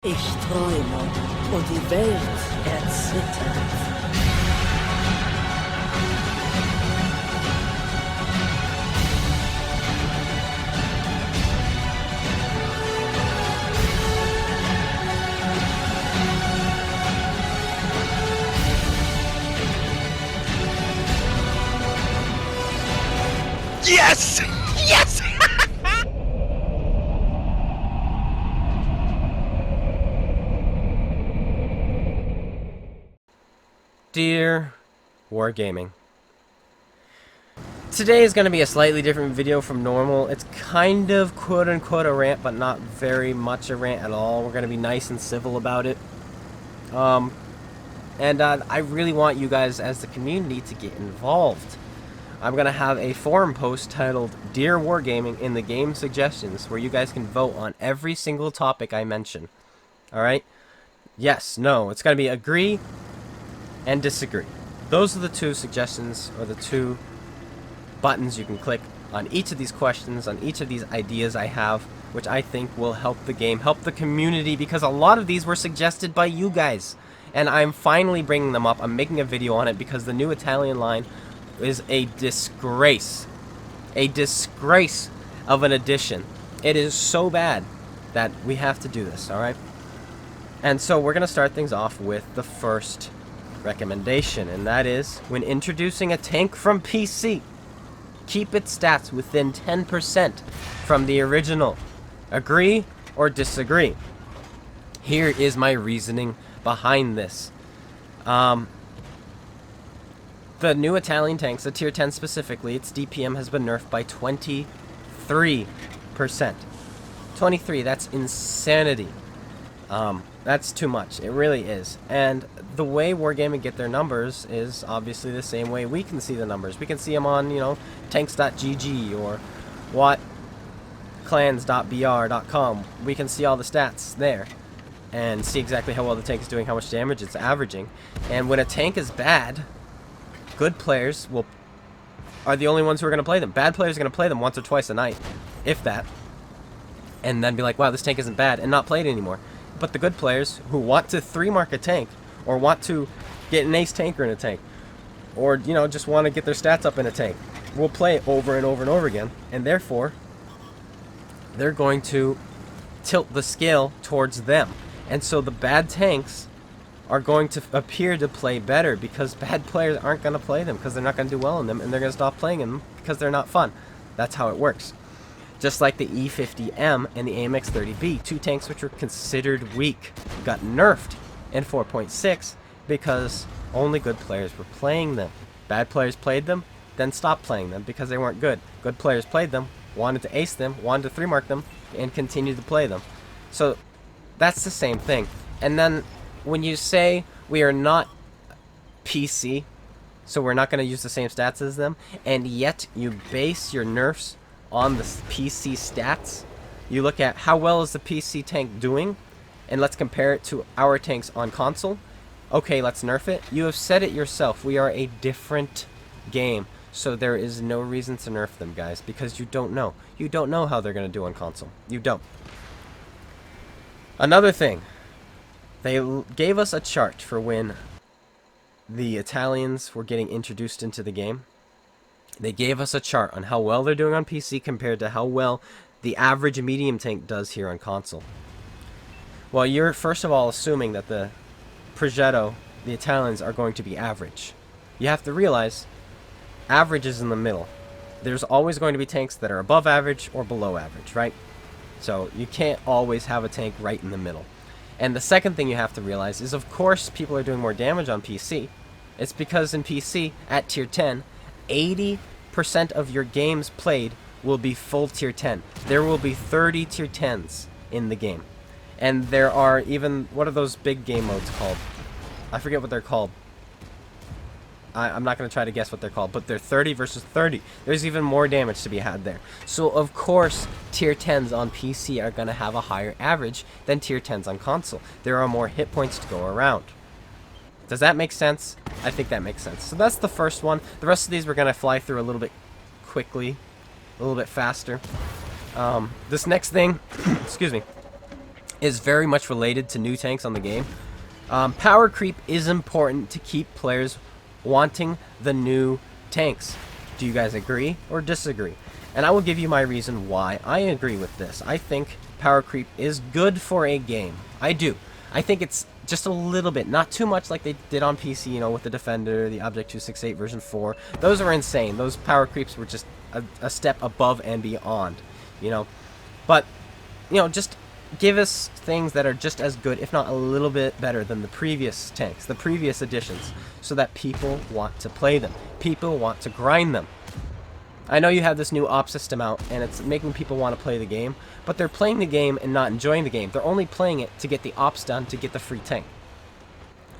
Ich träume und die Welt erzittert. Yes! Yes! Dear Wargaming, today is going to be a slightly different video from normal. It's kind of quote-unquote a rant, but not very much a rant at all. We're going to be nice and civil about it. I really want you guys as the community to get involved. I'm going to have a forum post titled Dear Wargaming in the game suggestions where you guys can vote on every single topic I mention. Alright? Yes, no, it's going to be agree and disagree. Those are the two suggestions, or the two buttons you can click on each of these questions, on each of these ideas I have, which I think will help the game, help the community, because a lot of these were suggested by you guys. And I'm finally bringing them up. I'm making a video on it because the new Italian line is a disgrace. A disgrace of an addition. It is so bad that we have to do this, alright? And so we're going to start things off with the first recommendation, and that is, when introducing a tank from PC, keep its stats within 10% from the original. Agree or disagree? Here is my reasoning behind this. The new Italian tanks, the tier 10 specifically, its DPM has been nerfed by 23%. 23, that's insanity. That's too much. It really is. And the way Wargaming get their numbers is obviously the same way we can see the numbers. We can see them on, tanks.gg or whatclans.br.com. We can see all the stats there and see exactly how well the tank is doing, how much damage it's averaging. And when a tank is bad, good players are the only ones who are going to play them. Bad players are going to play them once or twice a night, if that, and then be like, wow, this tank isn't bad, and not play it anymore. But the good players who want to 3-mark a tank, or want to get an ace tanker in a tank, or, just want to get their stats up in a tank, will play it over and over and over again, and therefore, they're going to tilt the scale towards them. And so the bad tanks are going to appear to play better, because bad players aren't going to play them, because they're not going to do well in them, and they're going to stop playing them, because they're not fun. That's how it works. Just like the E50M and the AMX-30B, two tanks which were considered weak, got nerfed in 4.6 because only good players were playing them. Bad players played them, then stopped playing them because they weren't good. Good players played them, wanted to ace them, wanted to 3-mark them, and continued to play them. So that's the same thing. And then when you say we are not PC, so we're not going to use the same stats as them, and yet you base your nerfs on the PC stats, you look at how well is the PC tank doing, and let's compare it to our tanks on console. Okay, let's nerf it. You have said it yourself. We are a different game, so there is no reason to nerf them, guys, because you don't know. You don't know how they're going to do on console. You don't. Another thing, they gave us a chart for when the Italians were getting introduced into the game. They gave us a chart on how well they're doing on PC compared to how well the average medium tank does here on console. Well, you're first of all assuming that the Progetto, the Italians, are going to be average. You have to realize average is in the middle. There's always going to be tanks that are above average or below average, right? So you can't always have a tank right in the middle. And the second thing you have to realize is, of course, people are doing more damage on PC. It's because in PC, at tier 10, 80% of your games played will be full tier 10. There will be 30 tier 10s in the game. And there are even, what are those big game modes called? I forget what they're called. I'm not going to try to guess what they're called, but they're 30 versus 30. There's even more damage to be had there. So, of course, tier 10s on PC are going to have a higher average than tier 10s on console. There are more hit points to go around. Does that make sense? I think that makes sense. So that's the first one. The rest of these we're going to fly through a little bit quickly, a little bit faster. This next thing, excuse me, is very much related to new tanks on the game. Power creep is important to keep players wanting the new tanks. Do you guys agree or disagree? And I will give you my reason why I agree with this. I think power creep is good for a game. I do. I think it's just a little bit, not too much like they did on PC, you know, with the Defender, the Object 268 version 4. Those were insane. Those power creeps were just a step above and beyond, you know. But, you know, just give us things that are just as good, if not a little bit better than the previous tanks, the previous editions, so that people want to play them. People want to grind them. I know you have this new op system out, and it's making people want to play the game, but they're playing the game and not enjoying the game. They're only playing it to get the ops done, to get the free tank.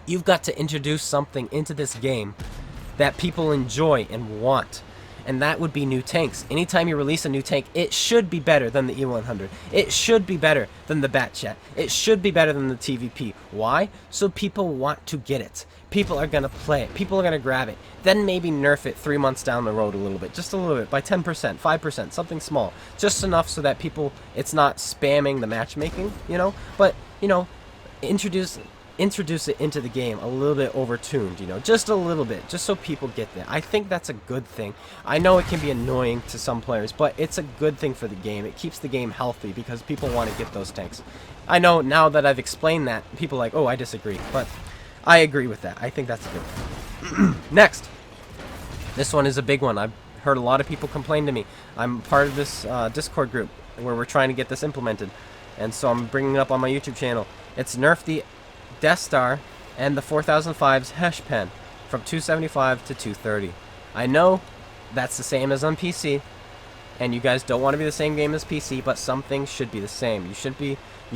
You've got to introduce something into this game that people enjoy and want, and that would be new tanks. Anytime you release a new tank, it should be better than the E100. It should be better than the Batchat. It should be better than the TVP. Why? So people want to get it. People are going to play it. People are going to grab it. Then maybe nerf it 3 months down the road a little bit. Just a little bit. By 10%, 5%, something small. Just enough so that people, it's not spamming the matchmaking, you know? But, you know, introduce it into the game a little bit overtuned, you know? Just a little bit. Just so people get that. I think that's a good thing. I know it can be annoying to some players, but it's a good thing for the game. It keeps the game healthy because people want to get those tanks. I know now that I've explained that, people are like, oh, I disagree. But I agree with that. I think that's a good thing. Next. This one is a big one. I've heard a lot of people complain to me. I'm part of this Discord group where we're trying to get this implemented. And so I'm bringing it up on my YouTube channel. It's nerf the Death Star and the 4005's Hesh Pen from 275 to 230. I know that's the same as on PC, and you guys don't want to be the same game as PC, but some things should be the same. You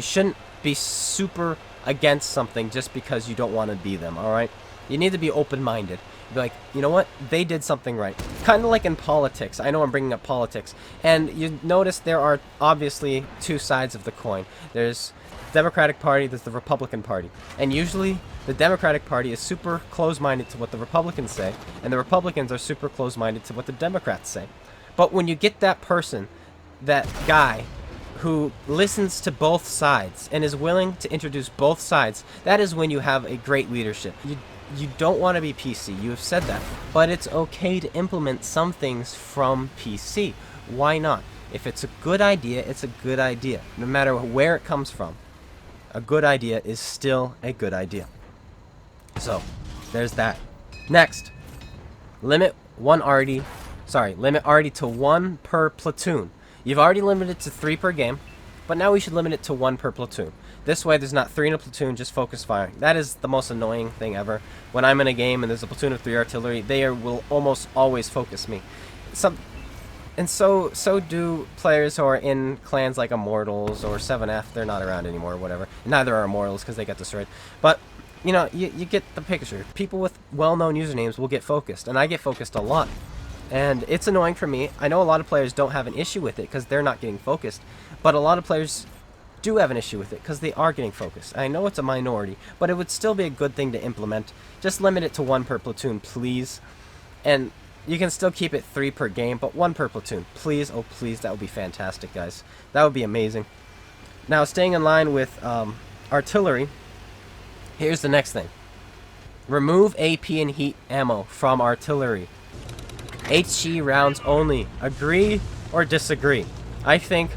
shouldn't be super against something just because you don't want to be them, alright? You need to be open-minded. Be like, you know what? They did something right. Kind of like in politics. I know I'm bringing up politics. And you notice there are obviously two sides of the coin. There's the Democratic Party, there's the Republican Party. And usually the Democratic Party is super close-minded to what the Republicans say, and the Republicans are super close-minded to what the Democrats say. But when you get that person, that guy, who listens to both sides and is willing to introduce both sides, that is when you have a great leadership. You don't want to be PC, you have said that, but it's okay to implement some things from PC. Why not? If it's a good idea, it's a good idea. No matter where it comes from, a good idea is still a good idea. So, there's that. Next, limit arty to 1 per platoon. You've already limited to 3 per game, but now we should limit it to 1 per platoon. This way there's not 3 in a platoon, just focus firing. That is the most annoying thing ever. When I'm in a game and there's a platoon of 3 artillery, they will almost always focus me. So do players who are in clans like Immortals or 7F. They're not around anymore or whatever. Neither are Immortals because they got destroyed. But, you know, you get the picture. People with well-known usernames will get focused, and I get focused a lot. And it's annoying for me. I know a lot of players don't have an issue with it because they're not getting focused. But a lot of players do have an issue with it because they are getting focused. I know it's a minority, but it would still be a good thing to implement. Just limit it to 1 per platoon, please. And you can still keep it 3 per game, but 1 per platoon. Please, oh please, that would be fantastic, guys. That would be amazing. Now, staying in line with artillery, here's the next thing. Remove AP and heat ammo from artillery. HE rounds only. Agree or disagree? I think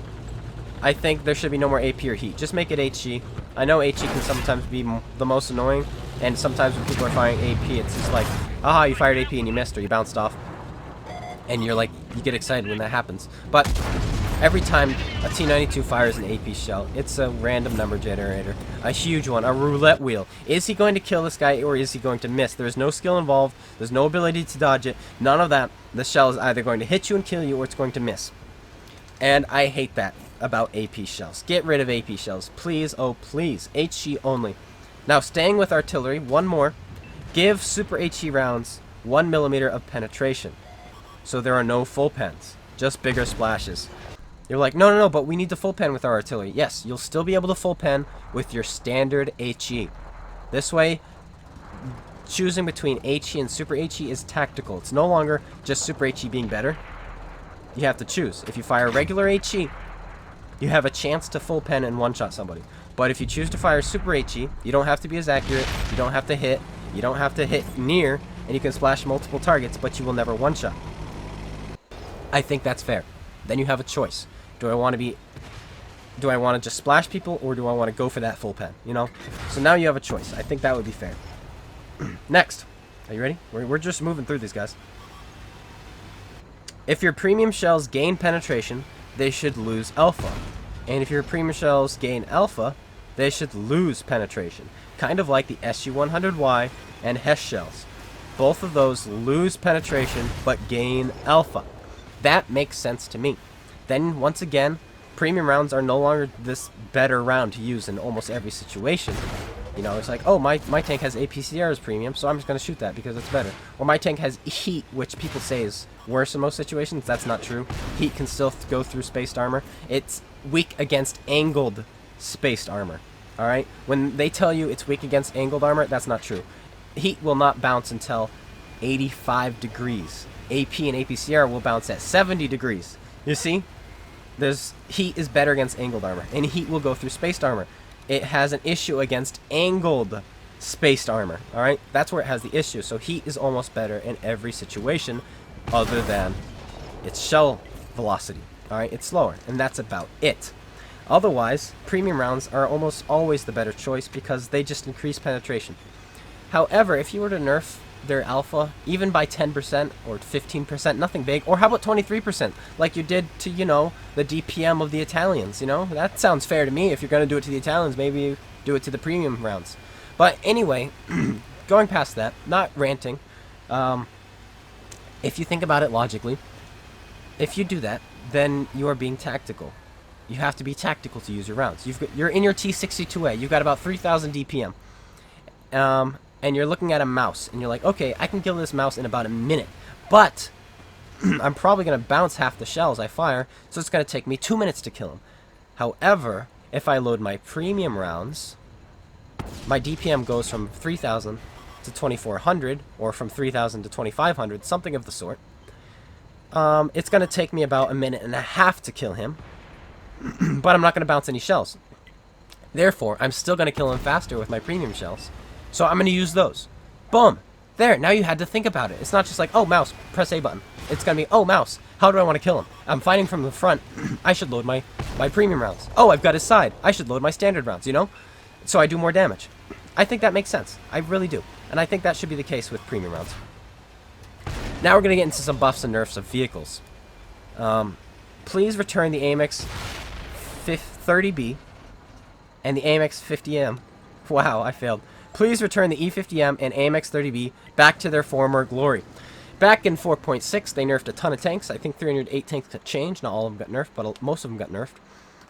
there should be no more AP or heat. Just make it HE. I know HE can sometimes be the most annoying, and sometimes when people are firing AP, it's just like, aha, you fired AP and you missed, or you bounced off. And you're like, you get excited when that happens. But every time a T-92 fires an AP shell, it's a random number generator. A huge one, a roulette wheel. Is he going to kill this guy, or is he going to miss? There's no skill involved. There's no ability to dodge it. None of that. The shell is either going to hit you and kill you, or it's going to miss. And I hate that about AP shells. Get rid of AP shells. Please, oh please. HE only. Now, staying with artillery, one more. Give super HE rounds 1 millimeter of penetration. So there are no full pens. Just bigger splashes. You're like, no, but we need the full pen with our artillery. Yes, you'll still be able to full pen with your standard HE. This way, choosing between HE and super HE is tactical. It's no longer just super HE being better. You have to choose. If you fire regular HE, you have a chance to full pen and one-shot somebody. But if you choose to fire Super HE, you don't have to be as accurate, you don't have to hit, you don't have to hit near, and you can splash multiple targets, but you will never one-shot. I think that's fair. Then you have a choice. Do I want to just splash people, or do I want to go for that full pen, you know? So now you have a choice. I think that would be fair. Next. Are you ready? We're just moving through these guys. If your premium shells gain penetration, they should lose alpha. And if your premium shells gain alpha, they should lose penetration. Kind of like the SU-100Y and HESH shells. Both of those lose penetration, but gain alpha. That makes sense to me. Then, once again, premium rounds are no longer this better round to use in almost every situation. You know, it's like, oh, my tank has APCR as premium, so I'm just going to shoot that because it's better. Or my tank has heat, which people say is worse in most situations. That's not true. Heat can still go through spaced armor. It's weak against angled spaced armor. Alright? When they tell you it's weak against angled armor, that's not true. Heat will not bounce until 85 degrees. AP and APCR will bounce at 70 degrees. You see? Heat is better against angled armor, and heat will go through spaced armor. It has an issue against angled spaced armor. Alright? That's where it has the issue. So heat is almost better in every situation other than its shell velocity. Alright? It's slower, and that's about it. Otherwise, premium rounds are almost always the better choice because they just increase penetration. However, if you were to nerf their alpha, even by 10% or 15%, nothing big, or how about 23%, like you did to, you know, the DPM of the Italians, you know? That sounds fair to me. If you're going to do it to the Italians, maybe you do it to the premium rounds. But anyway, going past that, not ranting, if you think about it logically, if you do that, then you are being tactical. You have to be tactical to use your rounds. You're in your T62A. You've got about 3,000 DPM. And you're looking at a mouse. And you're like, okay, I can kill this mouse in about a minute. But I'm probably going to bounce half the shells I fire. So it's going to take me 2 minutes to kill him. However, if I load my premium rounds, my DPM goes from 3,000 to 2,400. Or from 3,000 to 2,500. Something of the sort. It's going to take me about a minute and a half to kill him. But I'm not going to bounce any shells. Therefore, I'm still going to kill him faster with my premium shells. So I'm going to use those. Boom. There. Now you had to think about it. It's not just like, oh, mouse, press A button. It's going to be, oh, mouse, how do I want to kill him? I'm fighting from the front. I should load my premium rounds. Oh, I've got his side. I should load my standard rounds, you know? So I do more damage. I think that makes sense. I really do. And I think that should be the case with premium rounds. Now we're going to get into some buffs and nerfs of vehicles. Please return the AMX 30B and the AMX 50M. Wow, I failed. Please return the E50M and AMX 30B back to their former glory. Back in 4.6, they nerfed a ton of tanks. I think 308 tanks got changed. Not all of them got nerfed, but most of them got nerfed.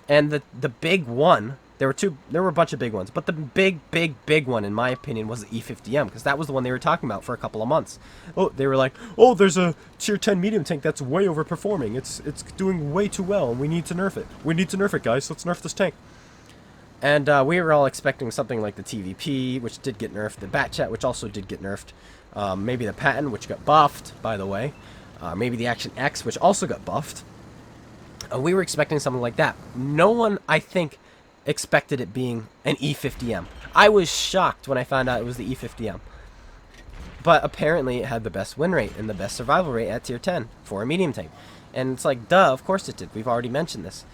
And the big one, there were a bunch of big ones, but the big one, in my opinion, was the E50M, because that was the one they were talking about for a couple of months. Oh, they were like, oh, there's a tier 10 medium tank that's way overperforming. It's doing way too well, and we need to nerf it. We need to nerf it, guys. Let's nerf this tank. And we were all expecting something like the TVP, which did get nerfed, the Batchat, which also did get nerfed, maybe the Patton, which got buffed, by the way, maybe the Action X, which also got buffed. We were expecting something like that. No one, I think, expected it being an E50M. I was shocked when I found out it was the E50M. But apparently it had the best win rate and the best survival rate at tier 10 for a medium tank. And it's like, duh, of course it did. We've already mentioned this.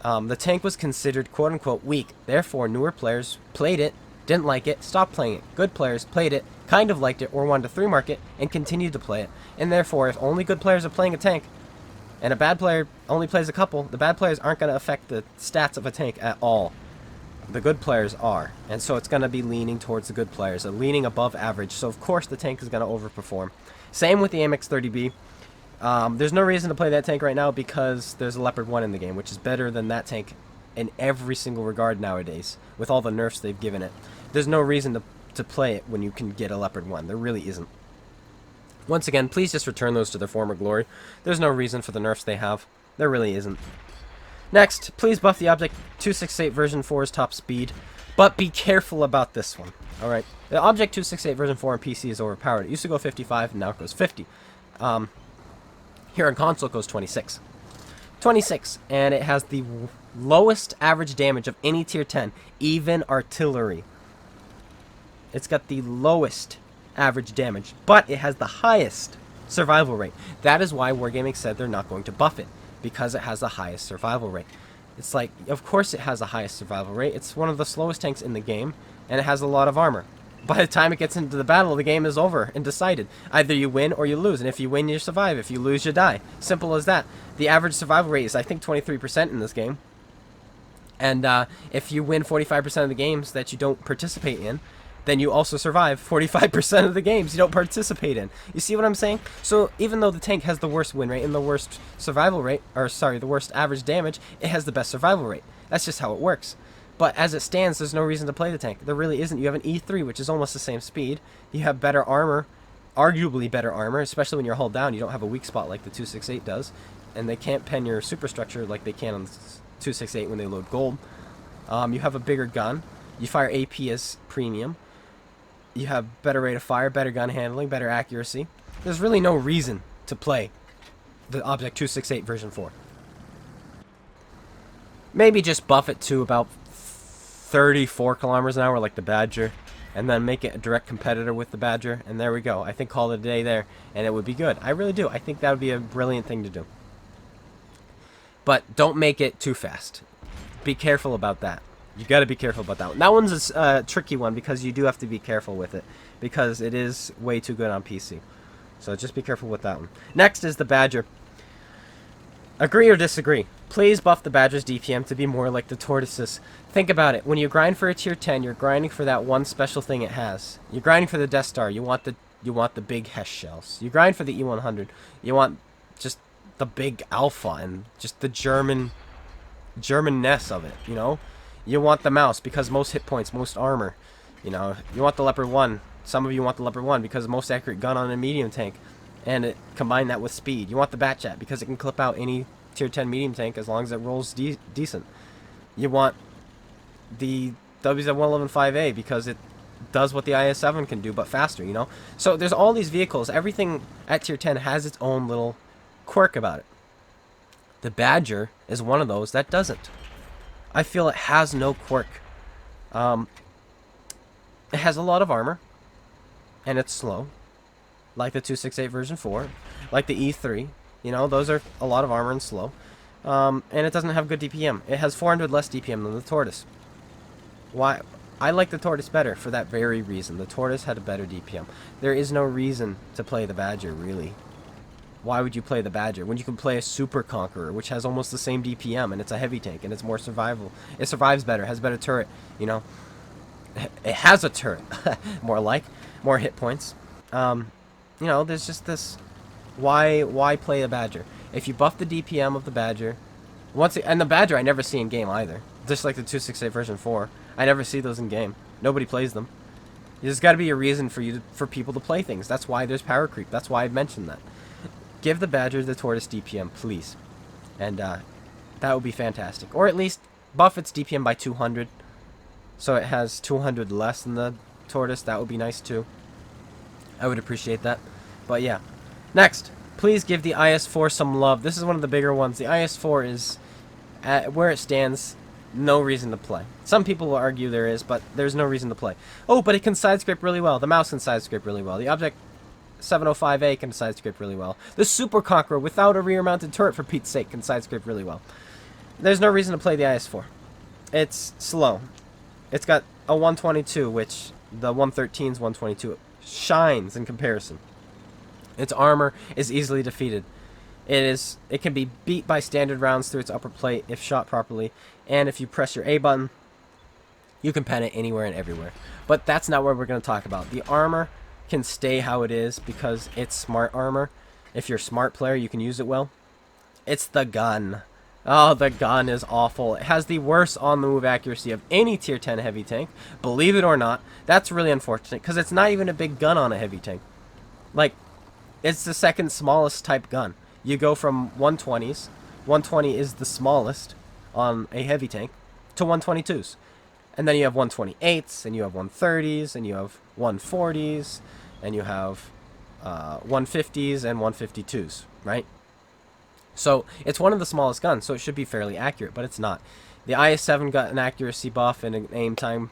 The tank was considered quote-unquote weak. Therefore, newer players played it, didn't like it, stopped playing it. Good players played it, kind of liked it, or wanted to 3-mark it, and continued to play it. And therefore, if only good players are playing a tank, and a bad player only plays a couple, the bad players aren't going to affect the stats of a tank at all. The good players are. And so it's going to be leaning towards the good players, and leaning above average. So of course the tank is going to overperform. Same with the AMX 30B. There's no reason to play that tank right now because there's a Leopard 1 in the game, which is better than that tank in every single regard nowadays, with all the nerfs they've given it. There's no reason to play it when you can get a Leopard 1. There really isn't. Once again, please just return those to their former glory. There's no reason for the nerfs they have. There really isn't. Next, please buff the Object 268 version 4's top speed, but be careful about this one. Alright, the Object 268 version 4 on PC is overpowered. It used to go 55, and now it goes 50. Here on console it goes 26. 26, and it has the lowest average damage of any tier 10, even artillery. It's got the lowest average damage, but it has the highest survival rate. That is why Wargaming said they're not going to buff it, because it has the highest survival rate. It's like, of course it has the highest survival rate. It's one of the slowest tanks in the game, and it has a lot of armor. By the time it gets into the battle, the game is over and decided. Either you win or you lose, and if you win, you survive. If you lose, you die. Simple as that. The average survival rate is, I think, 23% in this game. And if you win 45% of the games that you don't participate in, then you also survive 45% of the games you don't participate in. You see what I'm saying? So even though the tank has the worst win rate and the worst survival rate, or sorry, the worst average damage, it has the best survival rate. That's just how it works. But as it stands, there's no reason to play the tank. There really isn't. You have an E3, which is almost the same speed. You have better armor, arguably better armor, especially when you're hull down. You don't have a weak spot like the 268 does. And they can't pen your superstructure like they can on the 268 when they load gold. You have a bigger gun. You fire AP as premium. You have better rate of fire, better gun handling, better accuracy. There's really no reason to play the Object 268 version 4. Maybe just buff it to about 34 kilometers an hour like the Badger, and then make it a direct competitor with the Badger, and there we go. I think call it a day there, and it would be good. I really do. I think that would be a brilliant thing to do. But don't make it too fast. Be careful about that. You got to be careful about that one. That one's a tricky one because you do have to be careful with it, because it is way too good on PC. So just be careful with that one. Next is the Badger. Agree or disagree? Please buff the Badger's DPM to be more like the Tortoises. Think about it. When you grind for a tier 10, you're grinding for that one special thing it has. You're grinding for the Death Star. You want the big Hesh shells. You grind for the E100. You want just the big Alpha and just the Germanness of it, you know? You want the Mouse because most hit points, most armor. You know, you want the Leopard 1. Some of you want the Leopard 1 because most accurate gun on a medium tank. And combine that with speed. You want the Batchat because it can clip out any tier 10 medium tank as long as it rolls decent. You want the WZ-111-5A because it does what the IS-7 can do, but faster, you know? So there's all these vehicles. Everything at tier 10 has its own little quirk about it. The Badger is one of those that doesn't. I feel it has no quirk. It has a lot of armor, and it's slow, like the 268 version 4, like the E3. You know, those are a lot of armor and slow. And it doesn't have good DPM. It has 400 less DPM than the Tortoise. Why? I like the Tortoise better for that very reason. The Tortoise had a better DPM. There is no reason to play the Badger, really. Why would you play the Badger when you can play a Super Conqueror, which has almost the same DPM, and it's a heavy tank, and it's more survival. It survives better, has better turret, you know. It has a turret, more hit points. You know, there's just this. Why play a Badger? If you buff the DPM of the Badger, and the Badger I never see in game either. Just like the 268 version 4, I never see those in game. Nobody plays them. There's got to be a reason for people to play things. That's why there's power creep. That's why I mentioned that. Give the Badger the Tortoise DPM, please, and that would be fantastic. Or at least buff its DPM by 200, so it has 200 less than the Tortoise. That would be nice too. I would appreciate that. But yeah. Next, please give the IS-4 some love. This is one of the bigger ones. The IS-4 is, where it stands, no reason to play. Some people will argue there is, but there's no reason to play. Oh, but it can side-script really well. The Mouse can side-script really well. The Object 705A can side-script really well. The Super Conqueror, without a rear-mounted turret, for Pete's sake, can side-script really well. There's no reason to play the IS-4. It's slow. It's got a 122, which the 113's 122 shines in comparison. Its armor is easily defeated. It can be beat by standard rounds through its upper plate if shot properly, and if you press your A button, you can pen it anywhere and everywhere. But that's not what we're going to talk about. The armor can stay how it is because it's smart armor. If you're a smart player, you can use it well. It's the gun. Oh, the gun is awful. It has the worst on-the-move accuracy of any tier 10 heavy tank. Believe it or not, that's really unfortunate because it's not even a big gun on a heavy tank. Like, it's the second smallest type gun. You go from 120s. 120 is the smallest on a heavy tank to 122s. And then you have 128s, and you have 130s, and you have 140s, and you have 150s and 152s, right? So it's one of the smallest guns, so it should be fairly accurate, but it's not. The IS-7 got an accuracy buff and an aim time,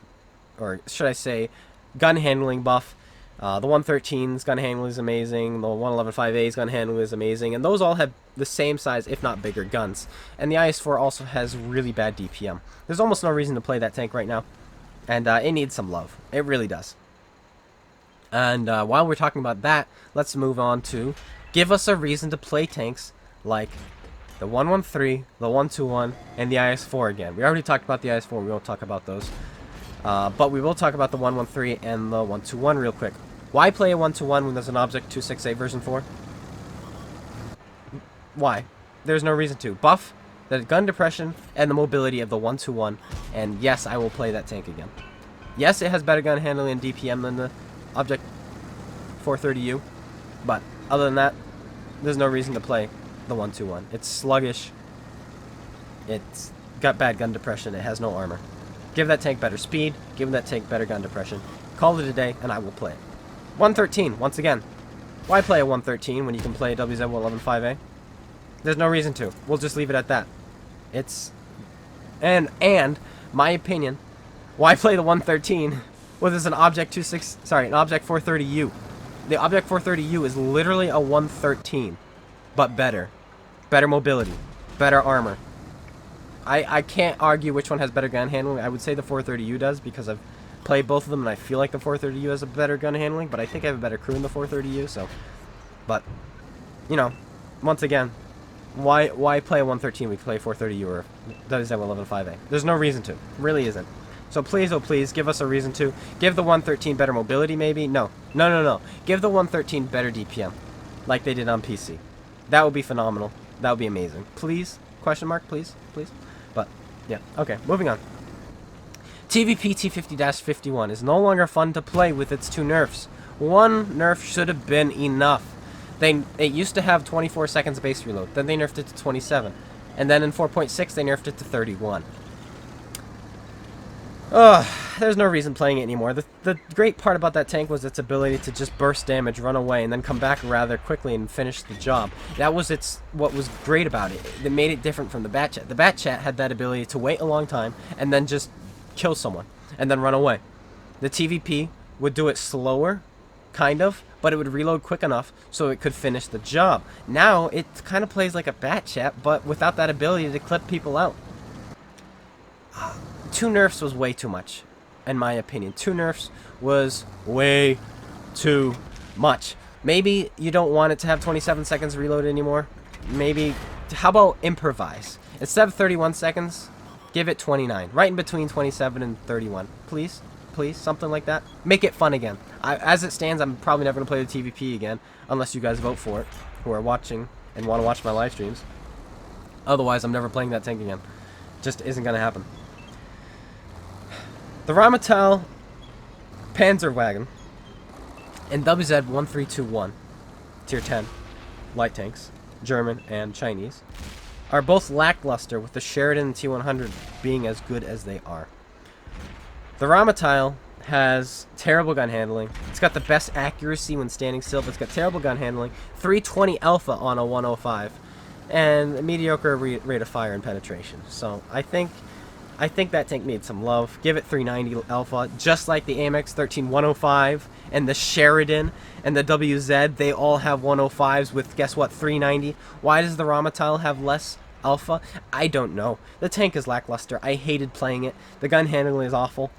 or should I say, gun handling buff. The 113's gun handling is amazing. The 111.5A's gun handling is amazing, and those all have the same size, if not bigger, guns. And the IS-4 also has really bad DPM. There's almost no reason to play that tank right now, and it needs some love. It really does. And while we're talking about that, let's move on to give us a reason to play tanks like the 113, the 121, and the IS-4 again. We already talked about the IS-4. We won't talk about those. But we will talk about the 113 and the 121 real quick. Why play a 121 when there's an Object 268 version 4? Why? There's no reason to. Buff the gun depression and the mobility of the 121, and yes, I will play that tank again. Yes, it has better gun handling and DPM than the Object 430U, but other than that, there's no reason to play the 121. It's sluggish. It's got bad gun depression. It has no armor. Give that tank better speed. Give that tank better gun depression. Call it a day, and I will play it. 113, once again. Why play a 113 when you can play a WZ-111.5A? There's no reason to. We'll just leave it at that. It's... And, my opinion, why play the 113 when there's an Object 430U? The Object 430U is literally a 113, but better. Better mobility. Better armor. I can't argue which one has better gun handling. I would say the 430U does, because I've played both of them and I feel like the 430U has a better gun handling, but I think I have a better crew in the 430U, so... But, you know, once again, why play a 113 when we play 430U or WZ-111.5A? There's no reason to. Really isn't. So please, oh please, give us a reason to. Give the 113 better mobility, maybe? No. No. Give the 113 better DPM, like they did on PC. That would be phenomenal. That would be amazing. Please? Question mark? Please? Please? But, yeah. Okay, moving on. TVP T50-51 is no longer fun to play with its two nerfs. One nerf should have been enough. It used to have 24 seconds base reload, then they nerfed it to 27. And then in 4.6 they nerfed it to 31. There's no reason playing it anymore. The great part about that tank was its ability to just burst damage, run away, and then come back rather quickly and finish the job. That was what was great about it. It made it different from the Batchat. The Batchat had that ability to wait a long time and then just kill someone and then run away. The TVP would do it slower, kind of, but it would reload quick enough so it could finish the job. Now it kind of plays like a Batchat, but without that ability to clip people out. 2 nerfs was way too much, in my opinion. 2 nerfs was way too much. Maybe you don't want it to have 27 seconds reload anymore. Maybe, how about improvise? Instead of 31 seconds, give it 29. Right in between 27 and 31. Please? Please? Something like that. Make it fun again. As it stands, I'm probably never going to play the TVP again, unless you guys vote for it, who are watching and want to watch my live streams. Otherwise, I'm never playing that tank again. Just isn't going to happen. The Rheinmetall Panzerwagen and WZ-1321, Tier 10, light tanks, German and Chinese, are both lackluster, with the Sheridan and T100 being as good as they are. The Rheinmetall has terrible gun handling. It's got the best accuracy when standing still, but it's got terrible gun handling, 320 alpha on a 105, and a mediocre rate of fire and penetration. So I think that tank needs some love. Give it 390 alpha, just like the AMX 13105 and the Sheridan and the WZ. They all have 105s with, guess what, 390. Why does the Rheinmetall have less alpha? I don't know. The tank is lackluster. I hated playing it. The gun handling is awful.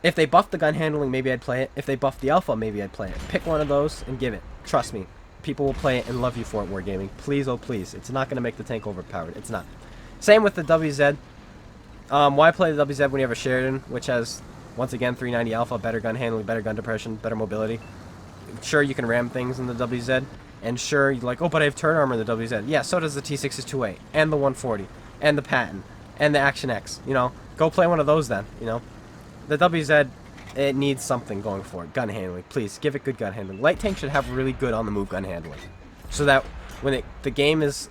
If they buffed the gun handling, maybe I'd play it. If they buffed the alpha, maybe I'd play it. Pick one of those and give it. Trust me. People will play it and love you for it, Wargaming. Please, oh please. It's not going to make the tank overpowered. It's not. Same with the WZ. Why play the WZ when you have a Sheridan, which has, once again, 390 alpha, better gun handling, better gun depression, better mobility? Sure, you can ram things in the WZ, and sure, you're like, oh, but I have turn armor in the WZ. Yeah, so does the T628, and the 140, and the Patton, and the Action X, you know? Go play one of those then, you know? The WZ, it needs something going for it. Gun handling, please, give it good gun handling. Light tank should have really good on-the-move gun handling, so that when the game is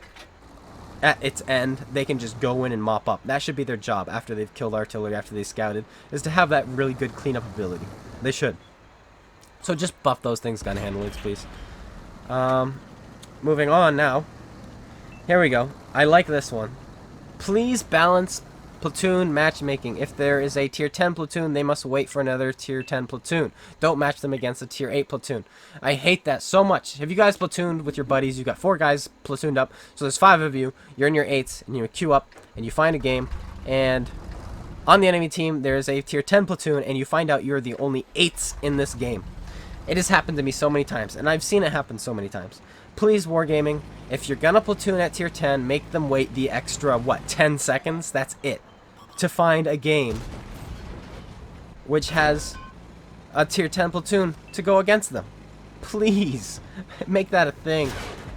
at its end, they can just go in and mop up. That should be their job after they've killed artillery, after they scouted, is to have that really good cleanup ability. They should. So just buff those things, gun handlings, please. Moving on now. Here we go. I like this one. Please balance platoon matchmaking. If there is a tier 10 platoon, they must wait for another tier 10 platoon. Don't match them against a tier 8 platoon. I hate that so much. Have you guys platooned with your buddies? You got 4 guys platooned up, so there's 5 of you. You're in your 8s, and you queue up, and you find a game, and on the enemy team, there's a tier 10 platoon, and you find out you're the only 8s in this game. It has happened to me so many times, and I've seen it happen so many times. Please, Wargaming, if you're gonna platoon at tier 10, make them wait the extra, 10 seconds? That's it. To find a game which has a tier 10 platoon to go against them. Please, make that a thing.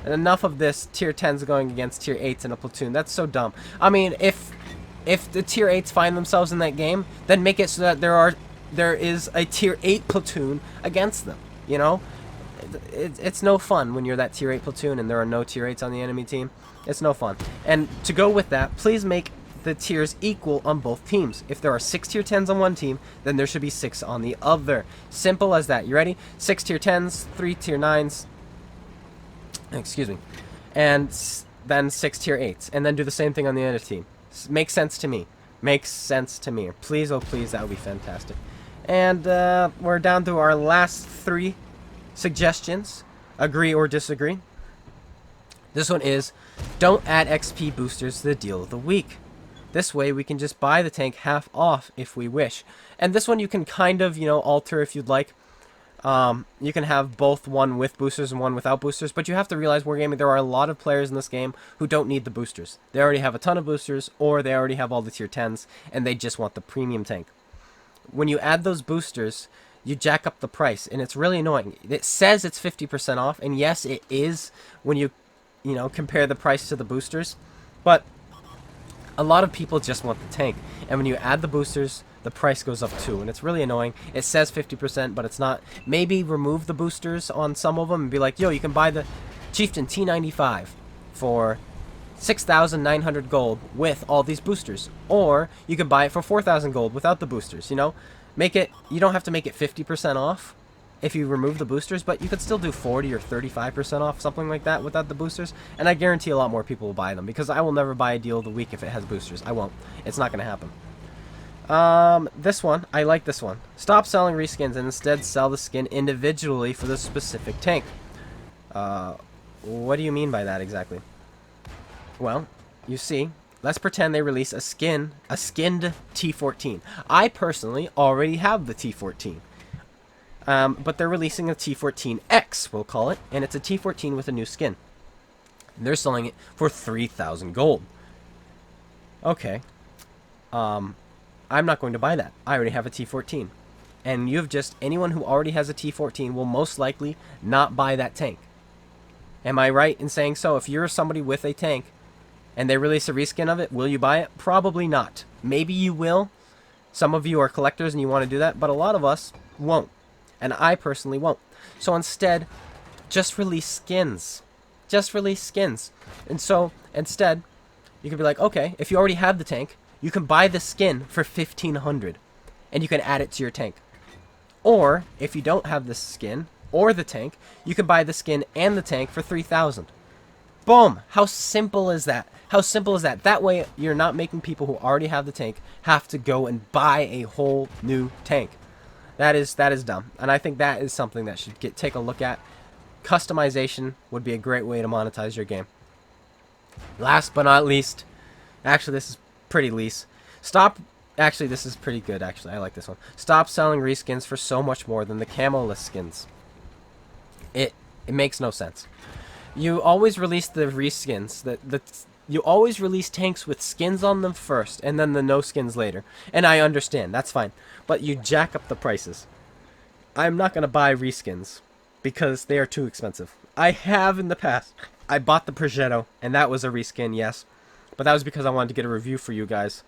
And enough of this tier 10s going against tier 8s in a platoon. That's so dumb. I mean, if the tier 8s find themselves in that game, then make it so that there is a tier 8 platoon against them, you know? It's no fun when you're that tier 8 platoon and there are no tier 8s on the enemy team. It's no fun. And to go with that, please make the tiers equal on both teams. If there are 6 tier 10s on one team, then there should be 6 on the other. Simple as that. You ready? 6 tier 10s, 3 tier 9s, excuse me, and then 6 tier 8s. And then do the same thing on the other team. Makes sense to me. Makes sense to me. Please, oh please, that would be fantastic. And we're down to our last 3 suggestions. Agree or disagree. This one is, don't add XP boosters to the deal of the week. This way we can just buy the tank half off if we wish. And this one you can kind of, alter if you'd like. You can have both one with boosters and one without boosters, but you have to realize, Wargaming, there are a lot of players in this game who don't need the boosters. They already have a ton of boosters, or they already have all the tier 10s, and they just want the premium tank. When you add those boosters, you jack up the price, and it's really annoying. It says it's 50% off, and yes, it is when you compare the price to the boosters, but a lot of people just want the tank, and when you add the boosters, the price goes up too, and it's really annoying. It says 50%, but it's not. Maybe remove the boosters on some of them and be like, yo, you can buy the Chieftain T95 for 6,900 gold with all these boosters, or you can buy it for 4,000 gold without the boosters. Make it, you don't have to make it 50% off if you remove the boosters, but you could still do 40 or 35% off, something like that, without the boosters, and I guarantee a lot more people will buy them, because I will never buy a deal of the week if it has boosters. I won't. It's not going to happen. This one, I like this one. Stop selling reskins and instead sell the skin individually for the specific tank. What do you mean by that exactly? Well, you see, let's pretend they release a skinned T14. I personally already have the T14. But they're releasing a T14X, we'll call it, and it's a T14 with a new skin. They're selling it for 3,000 gold. Okay. I'm not going to buy that. I already have a T14. And anyone who already has a T14 will most likely not buy that tank. Am I right in saying so? If you're somebody with a tank and they release a reskin of it, will you buy it? Probably not. Maybe you will. Some of you are collectors and you want to do that, but a lot of us won't. And I personally won't. So instead, just release skins. Just release skins. And so, instead, you could be like, okay, if you already have the tank, you can buy the skin for 1,500. And you can add it to your tank. Or, if you don't have the skin or the tank, you can buy the skin and the tank for 3,000. Boom! How simple is that? How simple is that? That way, you're not making people who already have the tank have to go and buy a whole new tank. That is dumb, and I think that is something that should take a look at. Customization would be a great way to monetize your game. Last but not least, actually this is pretty least. Actually this is pretty good. Actually, I like this one. Stop selling reskins for so much more than the camo-less skins. It makes no sense. You always release the reskins. You always release tanks with skins on them first, and then the no skins later. And I understand, that's fine. But you jack up the prices. I'm not going to buy reskins, because they are too expensive. I have in the past. I bought the Progetto, and that was a reskin, yes. But that was because I wanted to get a review for you guys.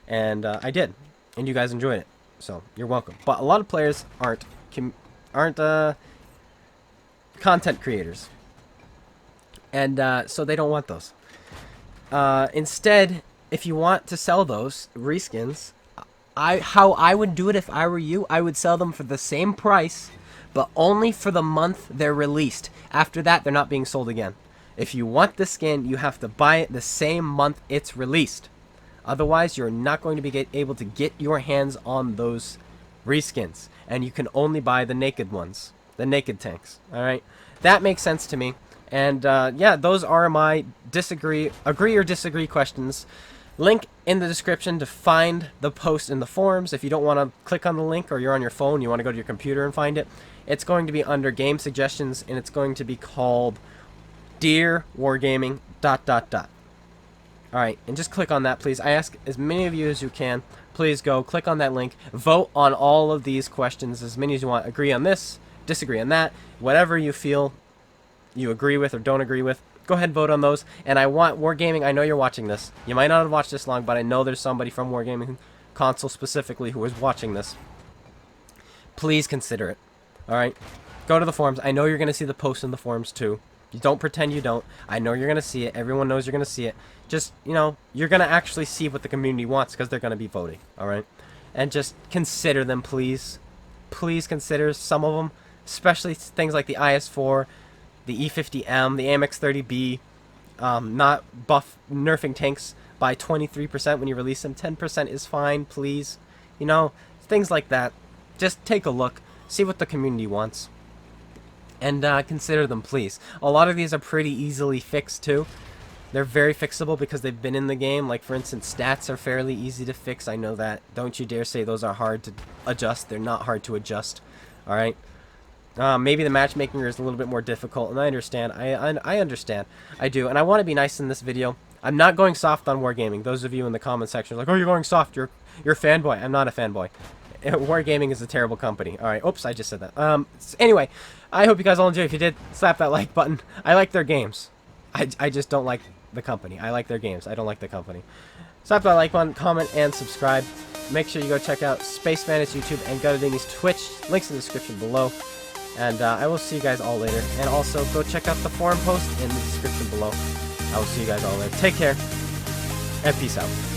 And I did. And you guys enjoyed it. So, you're welcome. But a lot of players aren't content creators. And so they don't want those. Instead, if you want to sell those reskins, how I would do it if I were you, I would sell them for the same price, but only for the month they're released. After that, they're not being sold again. If you want this skin, you have to buy it the same month it's released. Otherwise, you're not going to be able to get your hands on those reskins. And you can only buy the naked ones. The naked tanks. Alright? That makes sense to me. And yeah, those are my agree or disagree questions. Link in the description to find the post in the forums. If you don't want to click on the link, or you're on your phone, you want to go to your computer and find it, it's going to be under game suggestions, and it's going to be called Dear Wargaming ... Alright, and just click on that, please. I ask as many of you as you can, please go click on that link, vote on all of these questions, as many as you want. Agree on this, disagree on that, whatever you feel you agree with or don't agree with. Go ahead and vote on those. And I want Wargaming, I know you're watching this. You might not have watched this long, but I know there's somebody from Wargaming console specifically who is watching this. Please consider it. Alright? Go to the forums. I know you're going to see the post in the forums too. You don't pretend you don't. I know you're going to see it. Everyone knows you're going to see it. Just, you know, you're going to actually see what the community wants because they're going to be voting. Alright? And just consider them, please. Please consider some of them. Especially things like the IS-4, the E50M, the AMX-30B, not nerfing tanks by 23% when you release them. 10% is fine, please. You know, things like that. Just take a look, see what the community wants, and consider them, please. A lot of these are pretty easily fixed, too. They're very fixable because they've been in the game. Like, for instance, stats are fairly easy to fix. I know that. Don't you dare say those are hard to adjust. They're not hard to adjust. Alright? Maybe the matchmaking is a little bit more difficult, and I understand. I understand. I do. And I want to be nice in this video. I'm not going soft on Wargaming. Those of you in the comment section are like, oh, you're going soft. You're a fanboy. I'm not a fanboy. Wargaming is a terrible company. Alright, oops, I just said that. Anyway, I hope you guys all enjoyed. If you did, slap that like button. I like their games. I just don't like the company. I like their games. I don't like the company. Slap that like button, comment, and subscribe. Make sure you go check out Space Bandit's YouTube and GotADingy's Twitch. Links in the description below. And I will see you guys all later. And also, go check out the forum post in the description below. I will see you guys all later. Take care, and peace out.